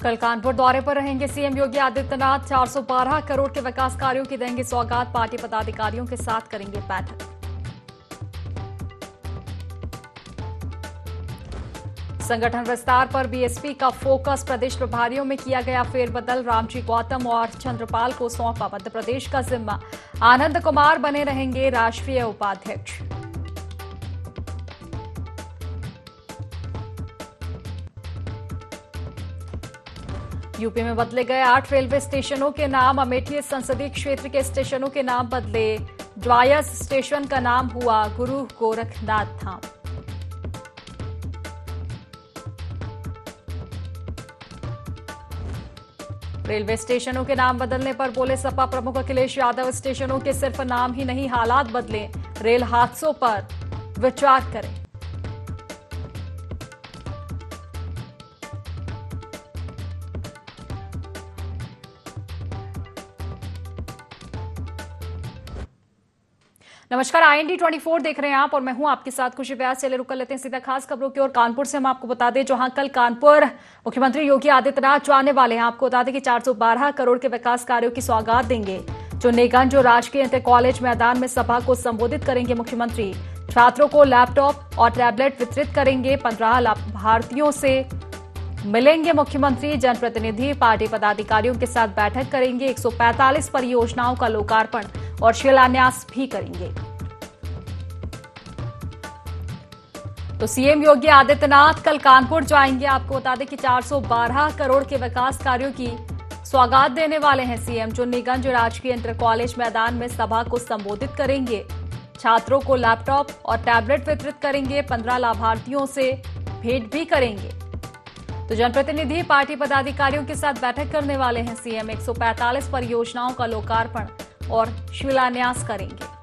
कल कानपुर दौरे पर रहेंगे सीएम योगी आदित्यनाथ। 412 करोड़ के विकास कार्यों की देंगे सौगात। पार्टी पदाधिकारियों के साथ करेंगे बैठक। संगठन विस्तार पर बीएसपी का फोकस। प्रदेश प्रभारियों में किया गया फेरबदल। रामजी गौतम और चंद्रपाल को सौंपा मध्य प्रदेश का जिम्मा। आनंद कुमार बने रहेंगे राष्ट्रीय उपाध्यक्ष। यूपी में बदले गए 8 रेलवे स्टेशनों के नाम। अमेठी संसदीय क्षेत्र के स्टेशनों के नाम बदले। ज्वायस स्टेशन का नाम हुआ गुरु गोरखनाथ धाम। रेलवे स्टेशनों के नाम बदलने पर बोले सपा प्रमुख अखिलेश यादव, स्टेशनों के सिर्फ नाम ही नहीं हालात बदले। रेल हादसों पर विचार करें। नमस्कार, IND 24 देख रहे हैं आप और मैं हूं आपके साथ खुशी व्यास। चले रुक कर लेते हैं सीधा खास खबरों की ओर। कानपुर से हम आपको बता दें, जहां कल कानपुर मुख्यमंत्री योगी आदित्यनाथ जाने वाले हैं। आपको बता दें कि 412 करोड़ के विकास कार्यों की सौगात देंगे। चुन्नीगंज और राजकीय इंटर कॉलेज मैदान में सभा को संबोधित करेंगे मुख्यमंत्री। छात्रों को लैपटॉप और टैबलेट वितरित करेंगे। 15 लाभार्थियों से मिलेंगे मुख्यमंत्री। जनप्रतिनिधि पार्टी पदाधिकारियों के साथ बैठक करेंगे। 145 परियोजनाओं का लोकार्पण और शिलान्यास भी करेंगे। तो सीएम योगी आदित्यनाथ कल कानपुर जाएंगे। आपको बता दें कि 412 करोड़ के विकास कार्यों की सौगात देने वाले हैं सीएम। चुन्नीगंज राजकीय इंटर कॉलेज मैदान में सभा को संबोधित करेंगे। छात्रों को लैपटॉप और टैबलेट वितरित करेंगे। 15 लाभार्थियों से भेंट भी करेंगे। तो जनप्रतिनिधि पार्टी पदाधिकारियों के साथ बैठक करने वाले हैं सीएम। 145 परियोजनाओं का लोकार्पण और शिलान्यास करेंगे।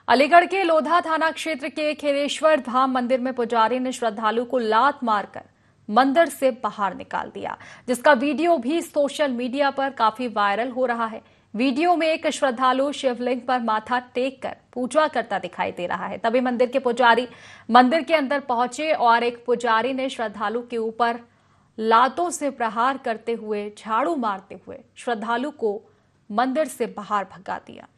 अलीगढ़ के लोधा थाना क्षेत्र के खेरेश्वर धाम मंदिर में पुजारी ने श्रद्धालु को लात मारकर मंदिर से बाहर निकाल दिया, जिसका वीडियो भी सोशल मीडिया पर काफी वायरल हो रहा है। वीडियो में एक श्रद्धालु शिवलिंग पर माथा टेक कर पूजा करता दिखाई दे रहा है। तभी मंदिर के पुजारी मंदिर के अंदर पहुंचे और एक पुजारी ने श्रद्धालु के ऊपर लातों से प्रहार करते हुए, झाड़ू मारते हुए श्रद्धालु को मंदिर से बाहर भगा दिया।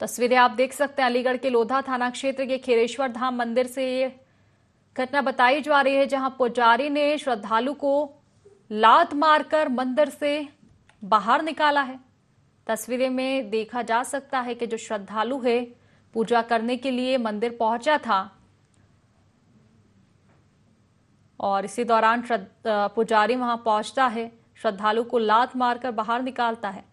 तस्वीरें आप देख सकते हैं अलीगढ़ के लोधा थाना क्षेत्र के खेरेश्वर धाम मंदिर से ये घटना बताई जा रही है, जहां पुजारी ने श्रद्धालु को लात मारकर मंदिर से बाहर निकाला है। तस्वीरें में देखा जा सकता है कि जो श्रद्धालु है पूजा करने के लिए मंदिर पहुंचा था और इसी दौरान पुजारी वहां पहुंचता है, श्रद्धालु को लात मारकर बाहर निकालता है।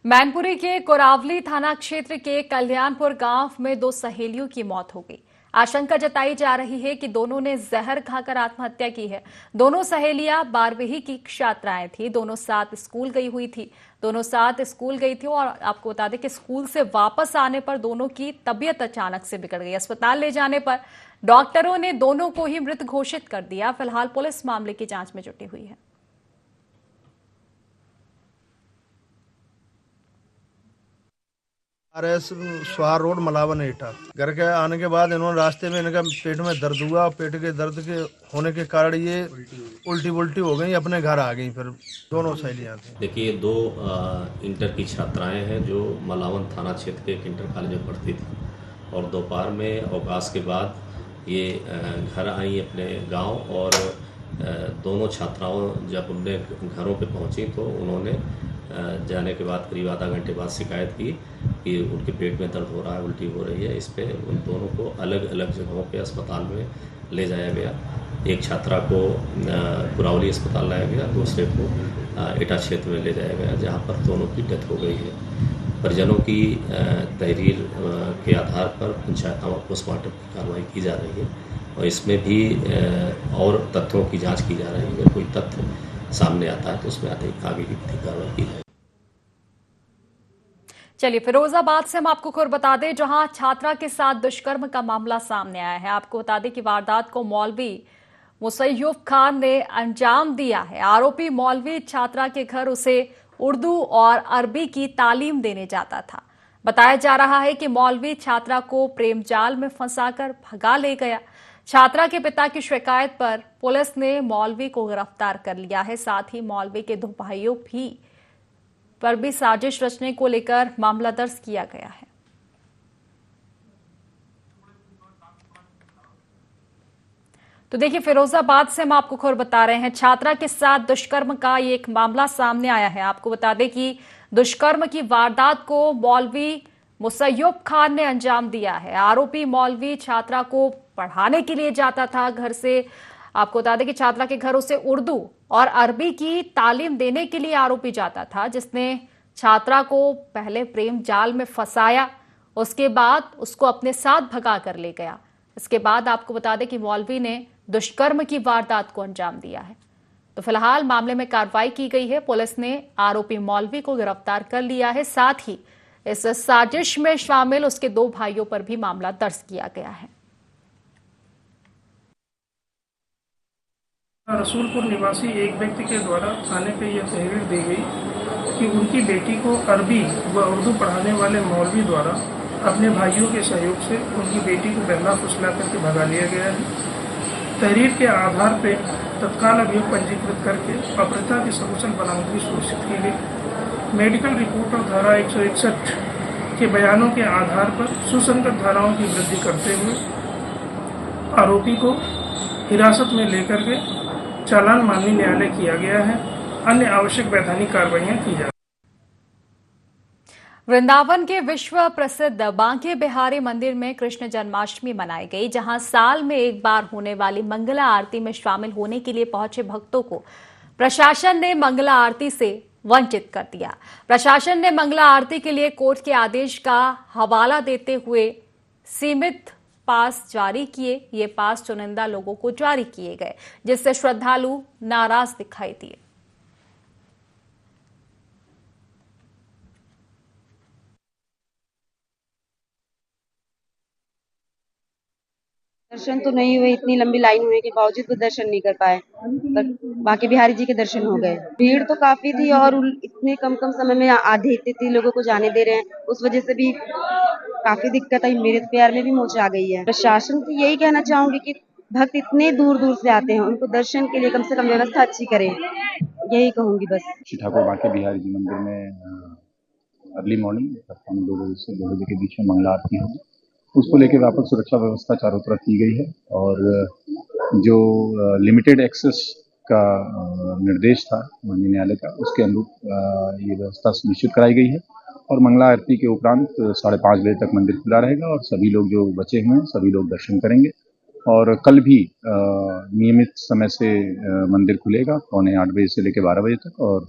मैनपुरी के कोरावली थाना क्षेत्र के कल्याणपुर गांव में 2 सहेलियों की मौत हो गई। आशंका जताई जा रही है कि दोनों ने जहर खाकर आत्महत्या की है। दोनों सहेलियां 12वीं की छात्राएं थी। दोनों साथ स्कूल गई थी और आपको बता दें कि स्कूल से वापस आने पर दोनों की तबीयत अचानक से बिगड़ गई। अस्पताल ले जाने पर डॉक्टरों ने दोनों को ही मृत घोषित कर दिया। फिलहाल पुलिस मामले की जांच में जुटी हुई है। RS स्वार रोड मलावन एटा। घर के आने के बाद इन्होंने रास्ते में इनका पेट में दर्द हुआ। पेट के दर्द के होने के कारण ये उल्टी हो गई, अपने घर आ गई। फिर दोनों सहेलियां थी। देखिए, 2 इंटर की छात्राएं हैं जो मलावन थाना क्षेत्र के एक इंटर कॉलेज में पढ़ती थी और दोपहर में अवकाश के बाद ये घर आई अपने गांव और दोनों छात्राओं जब उनने घरों पे पहुंची तो उन्होंने जाने के बाद करीब आधा घंटे बाद शिकायत की कि उनके पेट में दर्द हो रहा है, उल्टी हो रही है। इस पे उन दोनों को अलग अलग जगहों पे अस्पताल में ले जाया गया। एक छात्रा को कुरावली अस्पताल लाया गया, दूसरे को एटा क्षेत्र में ले जाया गया, जहां पर दोनों की डेथ हो गई है। परिजनों की तहरीर के आधार पर पंचायत पोस्टमार्टम की कार्रवाई की जा रही है और इसमें भी और तथ्यों की जांच की जा रही है। अगर कोई तथ्य सामने आता है तो उसमें आगे की कार्रवाई की जाए। चलिए, फिरोजाबाद से हम आपको खबर बता दें, जहां छात्रा के साथ दुष्कर्म का मामला सामने आया है। आपको बता दें कि वारदात को मौलवी मुसैय्यब खान ने अंजाम दिया है। आरोपी मौलवी छात्रा के घर उसे उर्दू और अरबी की तालीम देने जाता था। बताया जा रहा है कि मौलवी छात्रा को प्रेम जाल में फंसाकर भगा ले गया। छात्रा के पिता की शिकायत पर पुलिस ने मौलवी को गिरफ्तार कर लिया है। साथ ही मौलवी के 2 भाइयों पर भी साजिश रचने को लेकर मामला दर्ज किया गया है। तो देखिए, फिरोजाबाद से हम आपको खबर बता रहे हैं, छात्रा के साथ दुष्कर्म का ये एक मामला सामने आया है। आपको बता दें कि दुष्कर्म की वारदात को मौलवी मुसैय्यब खान ने अंजाम दिया है। आरोपी मौलवी छात्रा को पढ़ाने के लिए जाता था घर से। आपको बता दें कि छात्रा के घर उसे उर्दू और अरबी की तालीम देने के लिए आरोपी जाता था, जिसने छात्रा को पहले प्रेम जाल में फंसाया, उसके बाद उसको अपने साथ भगा कर ले गया। इसके बाद आपको बता दें कि मौलवी ने दुष्कर्म की वारदात को अंजाम दिया है। तो फिलहाल मामले में कार्रवाई की गई है। पुलिस ने आरोपी मौलवी को गिरफ्तार कर लिया है। साथ ही इस साजिश में शामिल उसके 2 भाइयों पर भी मामला दर्ज किया गया है। रसूलपुर निवासी एक व्यक्ति के द्वारा थाने पे यह तहरीर दी गई कि उनकी बेटी को अरबी व उर्दू पढ़ाने वाले मौलवी द्वारा अपने भाइयों के सहयोग से उनकी बेटी को बहला फुसला करके भगा लिया गया है। तहरीर के आधार पर तत्काल अभियोग पंजीकृत करके अपहृता की सकुशल बरामदगी सुनिश्चित की गई। मेडिकल रिपोर्ट और धारा 161 के बयानों के आधार पर सुसंगत धाराओं की वृद्धि करते हुए आरोपी को हिरासत में लेकर के चालान माननीय न्यायालय किया गया है। अन्य आवश्यक वैधानिक कार्रवाइयां की जा। वृंदावन के विश्व प्रसिद्ध बांके बिहारी मंदिर में कृष्ण जन्माष्टमी मनाई गई, जहां साल में एक बार होने वाली मंगला आरती में शामिल होने के लिए पहुंचे भक्तों को प्रशासन ने मंगला आरती से वंचित कर दिया। प्रशासन ने मंगला आरती के लिए कोर्ट के आदेश का हवाला देते हुए सीमित पास जारी किए। ये पास चुनिंदा लोगों को जारी किए गए, जिससे श्रद्धालु नाराज दिखाई दिए। दर्शन तो नहीं हुए, इतनी लंबी लाइन होने के बावजूद भी दर्शन नहीं कर पाए, पर बांके बिहारी जी के दर्शन हो गए। भीड़ तो काफी थी और इतने कम समय में आधे इतने लोगों को जाने दे रहे हैं, उस वजह से भी काफी दिक्कत आई। मेरे प्यार में भी मोच आ गई है। प्रशासन से यही कहना चाहूंगी कि भक्त इतने दूर दूर से आते हैं, उनको दर्शन के लिए कम से कम व्यवस्था अच्छी करें, यही कहूंगी बस। श्री ठाकुर बांके बिहारी जी मंदिर में अर्ली मॉर्निंग 2 बजे से 2 बजे के बीच में मंगला आरती होगी। उसको लेकर व्यापक सुरक्षा व्यवस्था चारों तरफ की गई है और जो लिमिटेड एक्सेस का निर्देश था माननीय न्यायालय का, उसके अनुरूप ये व्यवस्था सुनिश्चित कराई गई है। और मंगला आरती के उपरांत 5:30 बजे तक मंदिर खुला रहेगा और सभी लोग जो बचे हुए हैं सभी लोग दर्शन करेंगे। और कल भी नियमित समय से मंदिर खुलेगा 7:45 बजे से लेकर 12 बजे तक, और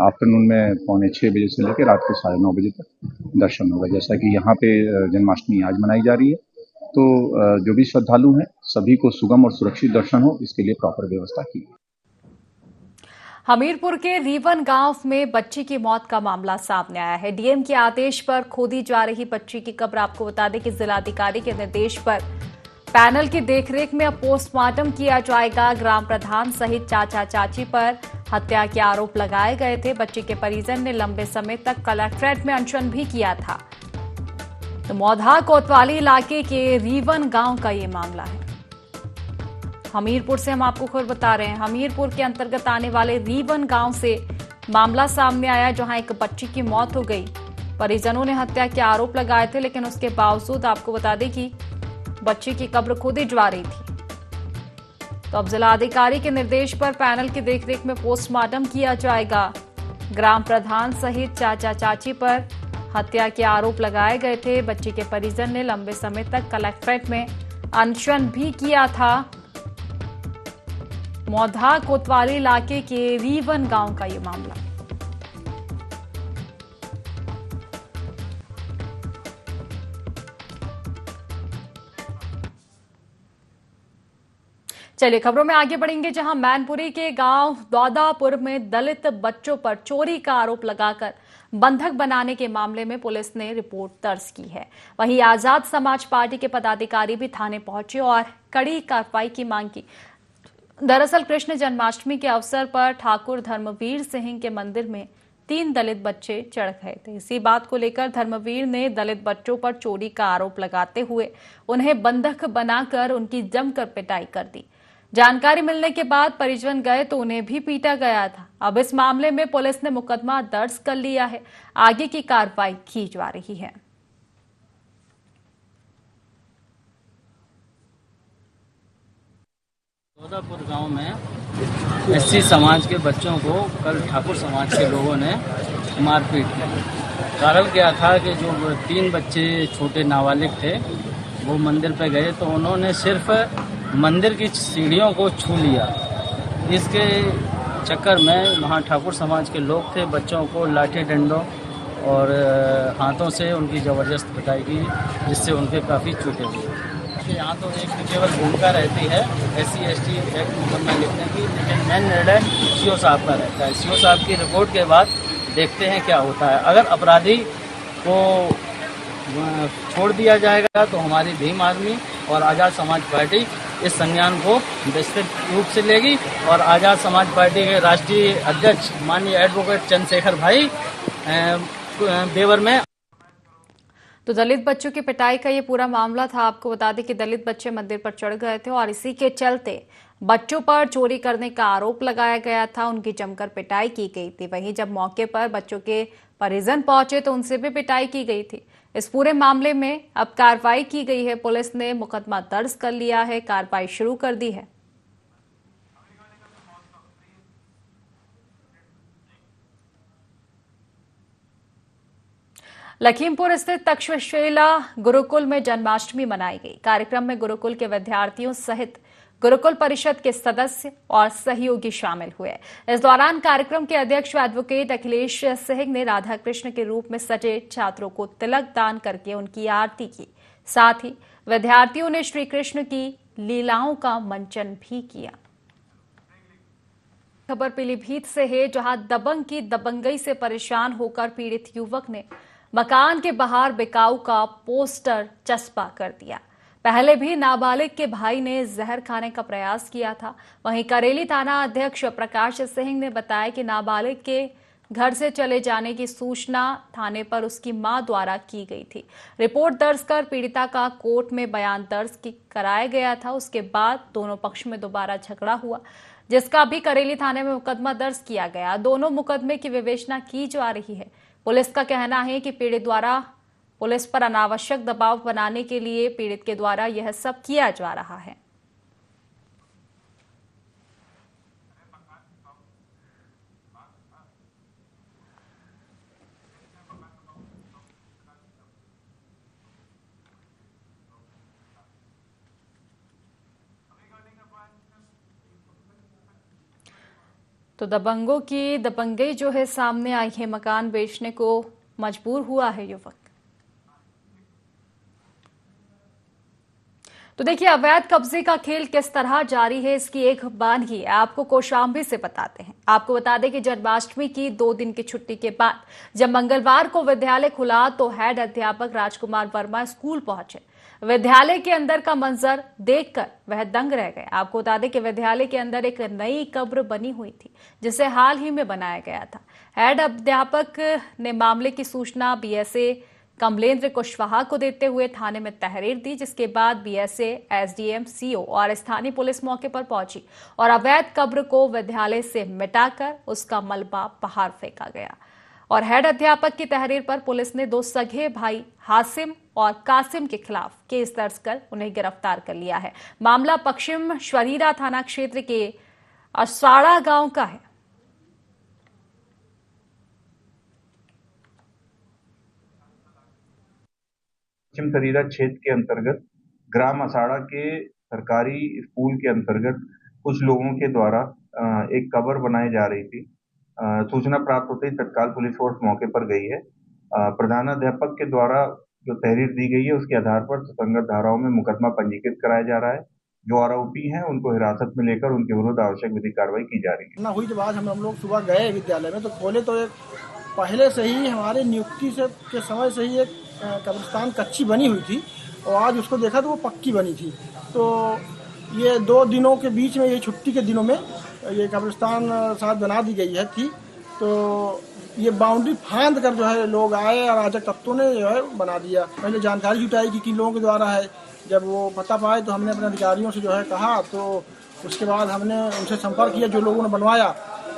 आफ्टरनून में 5:45 बजे से लेकर रात के 9:30 बजे तक दर्शन होगा। जैसा कि यहाँ पे जन्माष्टमी आज मनाई जा रही है, तो जो भी श्रद्धालु हैं सभी को सुगम और सुरक्षित दर्शन हो, इसके लिए प्रॉपर व्यवस्था की। हमीरपुर के रीवन गांव में बच्ची की मौत का मामला सामने आया है। डीएम के आदेश पर खोदी जा रही बच्ची की कब्र। आपको बता दें कि जिलाधिकारी के निर्देश पर पैनल की देखरेख में अब पोस्टमार्टम किया जाएगा। ग्राम प्रधान सहित चाचा चाची पर हत्या के आरोप लगाए गए थे। बच्ची के परिजन ने लंबे समय तक कलेक्ट्रेट में अनशन भी किया था। तो मौधा कोतवाली इलाके के रीवन गांव का ये मामला है। हमीरपुर से हम आपको खबर बता रहे हैं। हमीरपुर के अंतर्गत आने वाले रीवन गांव से मामला सामने आया, जहां एक बच्ची की मौत हो गई। परिजनों ने हत्या के आरोप लगाए थे, लेकिन उसके बावजूद आपको बता दें कि बच्ची की कब्र खोदी जा रही थी। तो अब जिलाधिकारी के निर्देश पर पैनल की देखरेख में पोस्टमार्टम किया जाएगा। ग्राम प्रधान सहित चाचा चाची पर हत्या के आरोप लगाए गए थे। बच्ची के परिजन ने लंबे समय तक कलेक्ट्रेट में अनशन भी किया था। मौधा कोतवाली इलाके के रीवन गांव का ये मामला। चलिए खबरों में आगे बढ़ेंगे, जहां मैनपुरी के गांव दौदापुर में दलित बच्चों पर चोरी का आरोप लगाकर बंधक बनाने के मामले में पुलिस ने रिपोर्ट दर्ज की है। वहीं आजाद समाज पार्टी के पदाधिकारी भी थाने पहुंचे और कड़ी कार्रवाई की मांग की। दरअसल कृष्ण जन्माष्टमी के अवसर पर ठाकुर धर्मवीर सिंह के मंदिर में 3 दलित बच्चे चढ़ गए थे। इसी बात को लेकर धर्मवीर ने दलित बच्चों पर चोरी का आरोप लगाते हुए उन्हें बंधक बनाकर उनकी जमकर पिटाई कर दी। जानकारी मिलने के बाद परिजन गए तो उन्हें भी पीटा गया था। अब इस मामले में पुलिस ने मुकदमा दर्ज कर लिया है, आगे की कार्रवाई की जा रही है। दौदापुर गांव में एससी समाज के बच्चों को कल ठाकुर समाज के लोगों ने मारपीट की। कारण क्या था कि जो 3 बच्चे छोटे नाबालिग थे वो मंदिर पे गए तो उन्होंने सिर्फ मंदिर की सीढ़ियों को छू लिया। इसके चक्कर में वहाँ ठाकुर समाज के लोग थे, बच्चों को लाठी डंडों और हाथों से उनकी ज़बरदस्त पिटाई की, जिससे उनके काफ़ी चोटें हुई। यहाँ तो एक केवल भूमिका रहती है SC/ST एक्ट मुकदमा लिखने की, लेकिन मेन निर्णय CO साहब का रहता है। CO साहब की रिपोर्ट के बाद देखते हैं क्या होता है। अगर अपराधी को छोड़ दिया जाएगा तो हमारी भीम आदमी और आज़ाद समाज पार्टी इस संज्ञान को विस्तृत रूप से लेगी और आज़ाद समाज पार्टी के राष्ट्रीय अध्यक्ष माननीय एडवोकेट चंद्रशेखर भाई देवर में। तो दलित बच्चों की पिटाई का ये पूरा मामला था। आपको बता दें कि दलित बच्चे मंदिर पर चढ़ गए थे और इसी के चलते बच्चों पर चोरी करने का आरोप लगाया गया था, उनकी जमकर पिटाई की गई थी। वहीं जब मौके पर बच्चों के परिजन पहुंचे तो उनसे भी पिटाई की गई थी। इस पूरे मामले में अब कार्रवाई की गई है, पुलिस ने मुकदमा दर्ज कर लिया है, कार्रवाई शुरू कर दी है। लखीमपुर स्थित तक्षशिला गुरुकुल में जन्माष्टमी मनाई गई। कार्यक्रम में गुरुकुल के विद्यार्थियों सहित गुरुकुल परिषद के सदस्य और सहयोगी शामिल हुए। इस दौरान कार्यक्रम के अध्यक्ष एडवोकेट अखिलेश सिंह ने राधा कृष्ण के रूप में सजे छात्रों को तिलक दान करके उनकी आरती की। साथ ही विद्यार्थियों ने श्री कृष्ण की लीलाओं का मंचन भी किया। खबर पीलीभीत से है, जहां दबंग की दबंगई से परेशान होकर पीड़ित युवक ने मकान के बाहर बिकाऊ का पोस्टर चस्पा कर दिया। पहले भी नाबालिग के भाई ने जहर खाने का प्रयास किया था। वहीं करेली थाना अध्यक्ष प्रकाश सिंह ने बताया कि नाबालिग के घर से चले जाने की सूचना थाने पर उसकी मां द्वारा की गई थी। रिपोर्ट दर्ज कर पीड़िता का कोर्ट में बयान दर्ज कराया गया था। उसके बाद दोनों पक्ष में दोबारा झगड़ा हुआ, जिसका भी करेली थाने में मुकदमा दर्ज किया गया। दोनों मुकदमे की विवेचना की जा रही है। पुलिस का कहना है कि पीड़ित द्वारा पुलिस पर अनावश्यक दबाव बनाने के लिए पीड़ित के द्वारा यह सब किया जा रहा है। तो दबंगों की दबंगई जो है सामने आई है, मकान बेचने को मजबूर हुआ है युवक। तो देखिए अवैध कब्जे का खेल किस तरह जारी है, इसकी एक बानगी आपको कौशाम्बी से बताते हैं। आपको बता दें कि जन्माष्टमी की 2 दिन की छुट्टी के बाद जब मंगलवार को विद्यालय खुला तो हेड अध्यापक राजकुमार वर्मा स्कूल पहुंचे। विद्यालय के अंदर का मंजर देखकर वह दंग रह गए। आपको बता दें कि विद्यालय के अंदर एक नई कब्र बनी हुई थी, जिसे हाल ही में बनाया गया था। हेड अध्यापक ने मामले की सूचना बीएसए कमलेंद्र कुशवाहा को देते हुए थाने में तहरीर दी, जिसके बाद बीएसए, एसडीएम, सीओ और स्थानीय पुलिस मौके पर पहुंची और अवैध कब्र को विद्यालय से मिटाकर उसका मलबा बाहर फेंका गया। और हेड अध्यापक की तहरीर पर पुलिस ने 2 सगे भाई हासिम और कासिम के खिलाफ केस दर्ज कर उन्हें गिरफ्तार कर लिया है। मामला पश्चिम शरीरा थाना क्षेत्र के असाड़ा गांव का है। पश्चिम शरीरा क्षेत्र के अंतर्गत ग्राम असाड़ा के सरकारी स्कूल के अंतर्गत कुछ लोगों के द्वारा एक कब्र बनाई जा रही थी। सूचना प्राप्त होते ही तत्काल पुलिस फोर्स मौके पर गई है। प्रधानाध्यापक के द्वारा जो तहरीर दी गई है उसके आधार पर सुसंगत धाराओं में मुकदमा पंजीकृत कराया जा रहा है। जो आरोपी हैं उनको हिरासत में लेकर उनके विरुद्ध आवश्यक विधिक कार्रवाई की जा रही है। ना हुई जब आज हम लोग सुबह गए विद्यालय में तो खोले तो एक पहले से ही हमारे नियुक्ति से के समय से ही एक कब्रिस्तान कच्ची बनी हुई थी और आज उसको देखा तो वो पक्की बनी थी। तो ये 2 दिनों के बीच में, ये छुट्टी के दिनों में ये कब्रिस्तान शायद बना दी गई है थी। तो ये बाउंड्री फांद कर जो है लोग आए और अराजक तत्वों ने जो है बना दिया। पहले जानकारी जुटाई कि किन लोगों के द्वारा है। जब वो पता पाए तो हमने अपने अधिकारियों से जो है कहा, तो उसके बाद हमने उनसे संपर्क किया जो लोगों ने बनवाया।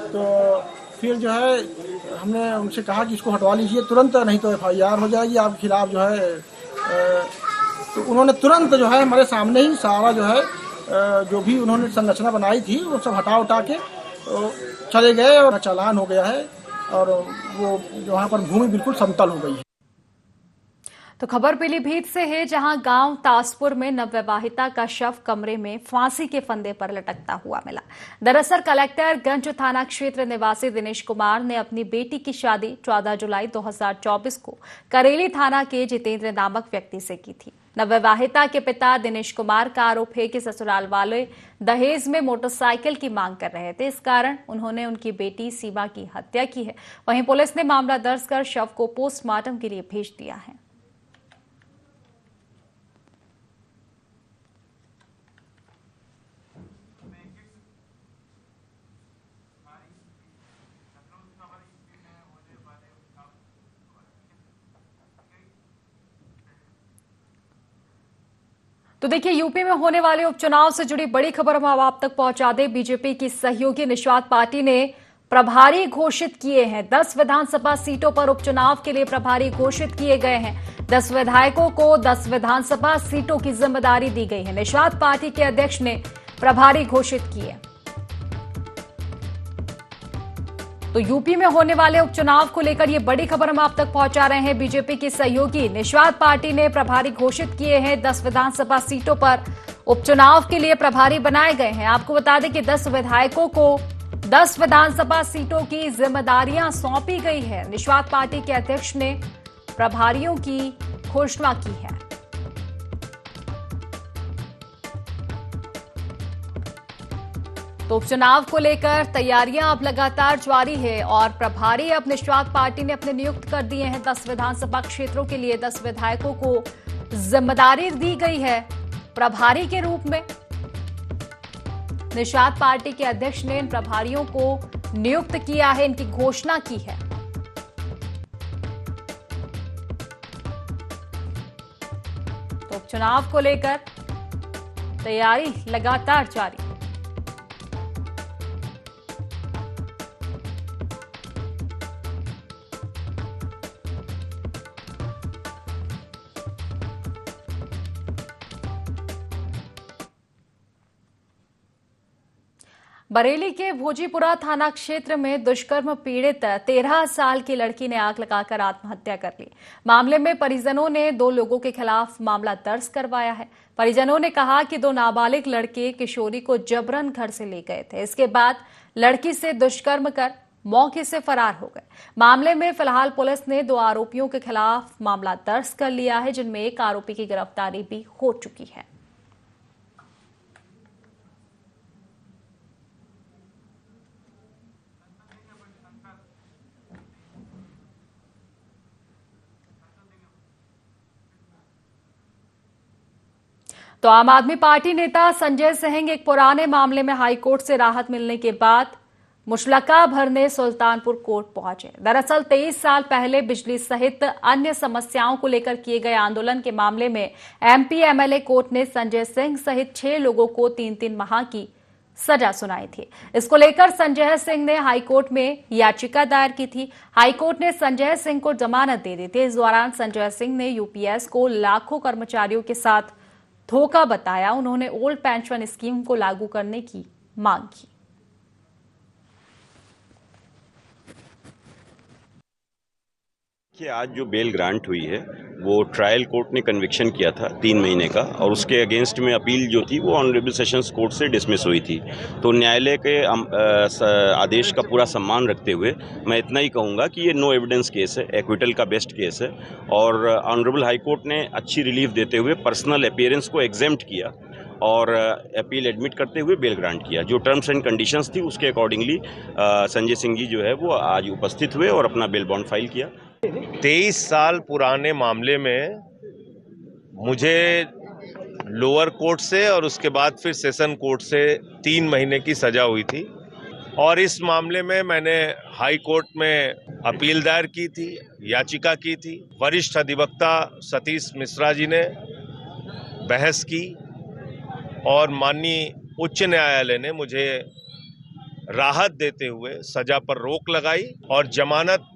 तो फिर जो है हमने उनसे कहा कि इसको हटवा लीजिए तुरंत, नहीं तो FIR हो जाएगी आपके खिलाफ जो है। तो उन्होंने तुरंत जो है हमारे सामने ही सारा जो है जो भी उन्होंने संरचना बनाई थी वो सब हटा उठा के चले गए और चालान हो गया है और वो वहाँ पर भूमि बिल्कुल समतल हो गई है। तो खबर पीलीभीत से है, जहां गांव तासपुर में नवविवाहिता का शव कमरे में फांसी के फंदे पर लटकता हुआ मिला। दरअसल कलेक्टर गंज थाना क्षेत्र निवासी दिनेश कुमार ने अपनी बेटी की शादी 14 जुलाई 2024 को करेली थाना के जितेंद्र नामक व्यक्ति से की थी। नवविवाहिता के पिता दिनेश कुमार का आरोप है कि ससुराल वाले दहेज में मोटरसाइकिल की मांग कर रहे थे, इस कारण उन्होंने उनकी बेटी सीमा की हत्या की है। वहीं पुलिस ने मामला दर्ज कर शव को पोस्टमार्टम के लिए भेज दिया है। तो देखिए, यूपी में होने वाले उपचुनाव से जुड़ी बड़ी खबर हम आप तक पहुंचा दें। बीजेपी की सहयोगी निषाद पार्टी ने प्रभारी घोषित किए हैं। 10 विधानसभा सीटों पर उपचुनाव के लिए प्रभारी घोषित किए गए हैं। 10 विधायकों को 10 विधानसभा सीटों की जिम्मेदारी दी गई है। निषाद पार्टी के अध्यक्ष ने प्रभारी घोषित किए। तो यूपी में होने वाले उपचुनाव को लेकर ये बड़ी खबर हम आप तक पहुंचा रहे हैं। बीजेपी की सहयोगी निषाद पार्टी ने प्रभारी घोषित किए हैं। 10 विधानसभा सीटों पर उपचुनाव के लिए प्रभारी बनाए गए हैं। आपको बता दें कि 10 विधायकों को 10 विधानसभा सीटों की जिम्मेदारियां सौंपी गई है। निषाद पार्टी के अध्यक्ष ने प्रभारियों की घोषणा की है। तो उपचुनाव को लेकर तैयारियां अब लगातार जारी है और प्रभारी अब निषाद पार्टी ने अपने नियुक्त कर दिए हैं। 10 विधानसभा क्षेत्रों के लिए 10 विधायकों को जिम्मेदारी दी गई है प्रभारी के रूप में। निषाद पार्टी के अध्यक्ष ने इन प्रभारियों को नियुक्त किया है, इनकी घोषणा की है। तो उपचुनाव को लेकर तैयारी लगातार जारी। बरेली के भोजीपुरा थाना क्षेत्र में दुष्कर्म पीड़ित 13 साल की लड़की ने आग लगाकर आत्महत्या कर ली। मामले में परिजनों ने 2 लोगों के खिलाफ मामला दर्ज करवाया है। परिजनों ने कहा कि 2 नाबालिग लड़के किशोरी को जबरन घर से ले गए थे। इसके बाद लड़की से दुष्कर्म कर मौके से फरार हो गए। मामले में फिलहाल पुलिस ने 2 आरोपियों के खिलाफ मामला दर्ज कर लिया है, जिनमें एक आरोपी की गिरफ्तारी भी हो चुकी है। तो आम आदमी पार्टी नेता संजय सिंह एक पुराने मामले में हाईकोर्ट से राहत मिलने के बाद मुशलका भरने सुल्तानपुर कोर्ट पहुंचे। दरअसल 23 साल पहले बिजली सहित अन्य समस्याओं को लेकर किए गए आंदोलन के मामले में MP MLA कोर्ट ने संजय सिंह सहित 6 लोगों को 3-3 माह की सजा सुनाई थी। इसको लेकर संजय सिंह ने हाईकोर्ट में याचिका दायर की थी। हाईकोर्ट ने संजय सिंह को जमानत दे दी थी। इस दौरान संजय सिंह ने UPS को लाखों कर्मचारियों के साथ धोखा बताया। उन्होंने ओल्ड पेंशन स्कीम को लागू करने की मांग की। कि आज जो बेल ग्रांट हुई है वो ट्रायल कोर्ट ने कन्विक्शन किया था 3 महीने का, और उसके अगेंस्ट में अपील जो थी वो ऑनरेबल सेशंस कोर्ट से डिसमिस हुई थी। तो न्यायालय के आदेश का पूरा सम्मान रखते हुए मैं इतना ही कहूँगा कि ये नो एविडेंस केस है, एक्विटल का बेस्ट केस है। और ऑनरेबल हाई कोर्ट ने अच्छी रिलीफ देते हुए पर्सनल अपीयरेंस को एग्जेम्प्ट किया और अपील एडमिट करते हुए बेल ग्रांट किया। जो टर्म्स एंड कंडीशंस थी उसके अकॉर्डिंगली संजय सिंह जी जो है वो आज उपस्थित हुए और अपना बेल बॉन्ड फाइल किया। 23 साल पुराने मामले में मुझे लोअर कोर्ट से और उसके बाद फिर सेशन कोर्ट से 3 महीने की सजा हुई थी और इस मामले में मैंने हाई कोर्ट में अपील दायर की थी, याचिका की थी। वरिष्ठ अधिवक्ता सतीश मिश्रा जी ने बहस की और माननीय उच्च न्यायालय ने मुझे राहत देते हुए सजा पर रोक लगाई और जमानत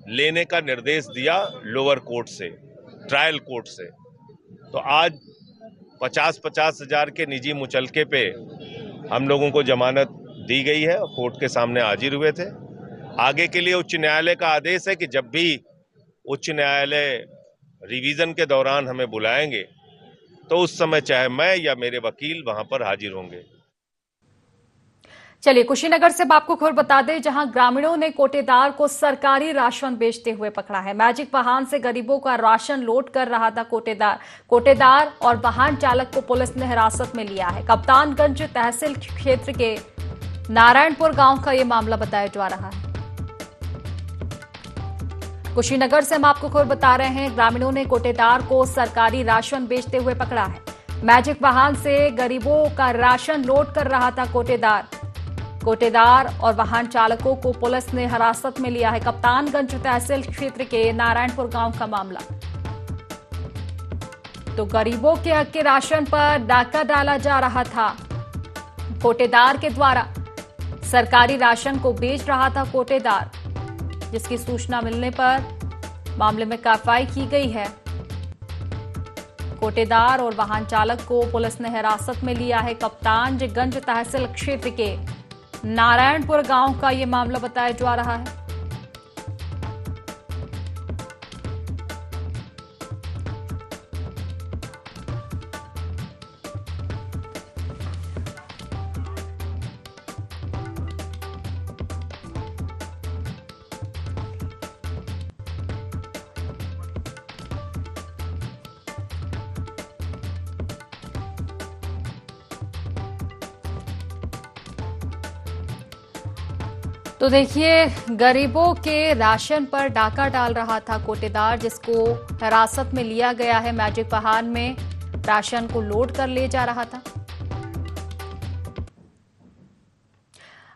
लेने का निर्देश दिया लोअर कोर्ट से, ट्रायल कोर्ट से। तो आज 50-50 हजार के निजी मुचलके पे हम लोगों को जमानत दी गई है और कोर्ट के सामने हाजिर हुए थे। आगे के लिए उच्च न्यायालय का आदेश है कि जब भी उच्च न्यायालय रिवीजन के दौरान हमें बुलाएंगे तो उस समय चाहे मैं या मेरे वकील वहां पर हाजिर होंगे। चलिए कुशीनगर से आपको खबर बता दें, जहां ग्रामीणों ने कोटेदार को सरकारी राशन बेचते हुए पकड़ा है। मैजिक वाहन से गरीबों का राशन लोड कर रहा था कोटेदार और वाहन चालक को पुलिस ने हिरासत में लिया है। कप्तानगंज तहसील क्षेत्र के नारायणपुर गांव का यह मामला बताया जा रहा है। कुशीनगर से हम आपको खबर बता रहे हैं, ग्रामीणों ने कोटेदार को सरकारी राशन बेचते हुए पकड़ा है। मैजिक वाहन से गरीबों का राशन लोड कर रहा था कोटेदार और वाहन चालकों को पुलिस ने हिरासत में लिया है। कप्तानगंज तहसील क्षेत्र के नारायणपुर गांव का मामला। तो गरीबों के हक के राशन पर डाका डाला जा रहा था। कोटेदार के द्वारा सरकारी राशन को बेच रहा था कोटेदार, जिसकी सूचना मिलने पर मामले में कार्रवाई की गई है। कोटेदार और वाहन चालक को पुलिस ने हिरासत में लिया है। कप्तानगंज तहसील क्षेत्र के नारायणपुर गांव का यह मामला बताया जा रहा है। तो देखिए, गरीबों के राशन पर डाका डाल रहा था कोटेदार, जिसको हिरासत में लिया गया है। मैजिक वाहन में राशन को लोड कर ले जा रहा था।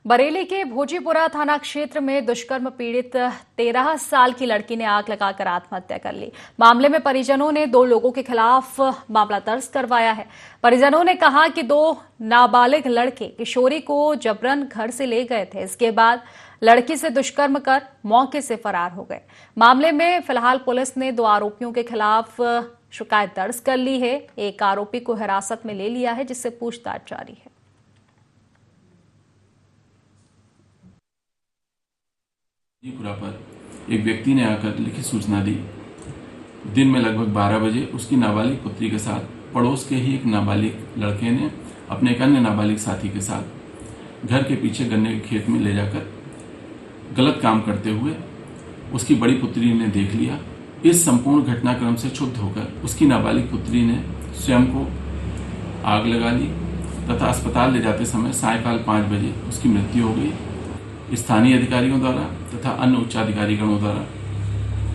बरेली के भोजीपुरा थाना क्षेत्र में दुष्कर्म पीड़ित 13 साल की लड़की ने आग लगाकर आत्महत्या कर ली। मामले में परिजनों ने 2 लोगों के खिलाफ मामला दर्ज करवाया है। परिजनों ने कहा कि 2 नाबालिग लड़के किशोरी को जबरन घर से ले गए थे। इसके बाद लड़की से दुष्कर्म कर मौके से फरार हो गए। मामले में फिलहाल पुलिस ने 2 आरोपियों के खिलाफ शिकायत दर्ज कर ली है। एक आरोपी को हिरासत में ले लिया है, जिससे पूछताछ जारी है। भोजीपुरा पर एक व्यक्ति ने आकर लिखित सूचना दी। दिन में लगभग 12 बजे उसकी नाबालिग पुत्री के साथ पड़ोस के ही एक नाबालिग लड़के ने अपने एक अन्य नाबालिग साथी के साथ घर के पीछे गन्ने के खेत में ले जाकर गलत काम करते हुए उसकी बड़ी पुत्री ने देख लिया। इस संपूर्ण घटनाक्रम से क्षुब्ध होकर उसकी नाबालिग पुत्री ने स्वयं को आग लगा ली तथा अस्पताल ले जाते समय सायकाल 5 बजे उसकी मृत्यु हो गई। स्थानीय अधिकारियों द्वारा तथा अन्य उच्चाधिकारीगणों द्वारा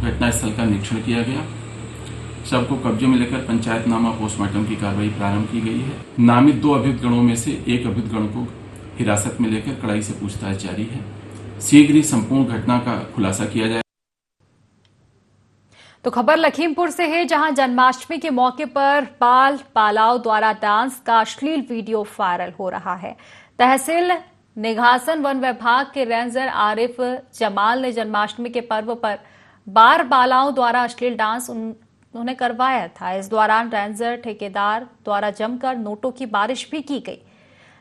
घटनास्थल का निरीक्षण किया गया। शव को कब्जे में लेकर पंचायतनामा पोस्टमार्टम की कार्रवाई प्रारंभ की गई है। नामित 2 अभियुक्त गणों में से एक अभियुक्त गण को हिरासत में लेकर कड़ाई से पूछताछ जारी है। शीघ्र ही संपूर्ण घटना का खुलासा किया जाए। तो खबर लखीमपुर से है, जहां जन्माष्टमी के मौके पर बाल बालाओं द्वारा डांस का अश्लील वीडियो वायरल हो रहा है। तहसील निघासन वन विभाग के रेंजर आरिफ जमाल ने जन्माष्टमी के पर्व पर बाल बालाओं द्वारा अश्लील डांस उन्होंने करवाया था। इस दौरान रेंजर ठेकेदार द्वारा जमकर नोटों की बारिश भी की गई।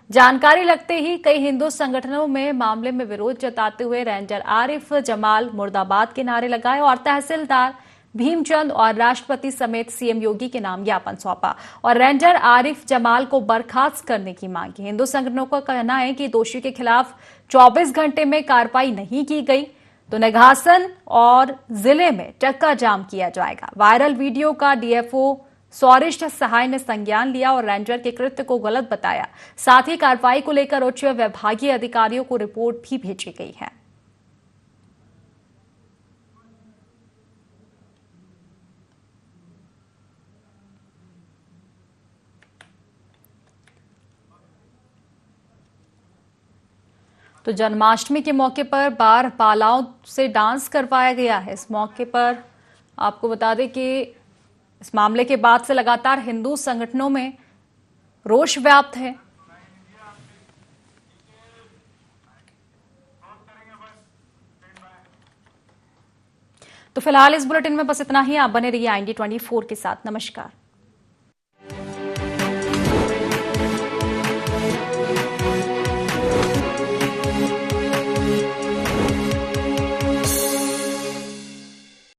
जानकारी लगते ही कई हिंदू संगठनों में मामले में विरोध जताते हुए रेंजर आरिफ जमाल मुर्दाबाद के नारे लगाए और तहसीलदार भीमचंद और राष्ट्रपति समेत सीएम योगी के नाम ज्ञापन सौंपा और रेंजर आरिफ जमाल को बर्खास्त करने की मांग की। हिंदू संगठनों का कहना है कि दोषी के खिलाफ 24 घंटे में कार्रवाई नहीं की गई तो निघासन और जिले में चक्का जाम किया जाएगा। वायरल वीडियो का डीएफओ सौरिष्ठ सहाय ने संज्ञान लिया और रेंजर के कृत्य को गलत बताया। साथ ही कार्रवाई को लेकर उच्च विभागीय अधिकारियों को रिपोर्ट भी भेजी गई है। तो जन्माष्टमी के मौके पर बार बालाओं से डांस करवाया गया है। इस मौके पर आपको बता दें कि इस मामले के बाद से लगातार हिंदू संगठनों में रोष व्याप्त है। तो फिलहाल इस बुलेटिन में बस इतना ही। आप बने रहिए IND24 के साथ। नमस्कार।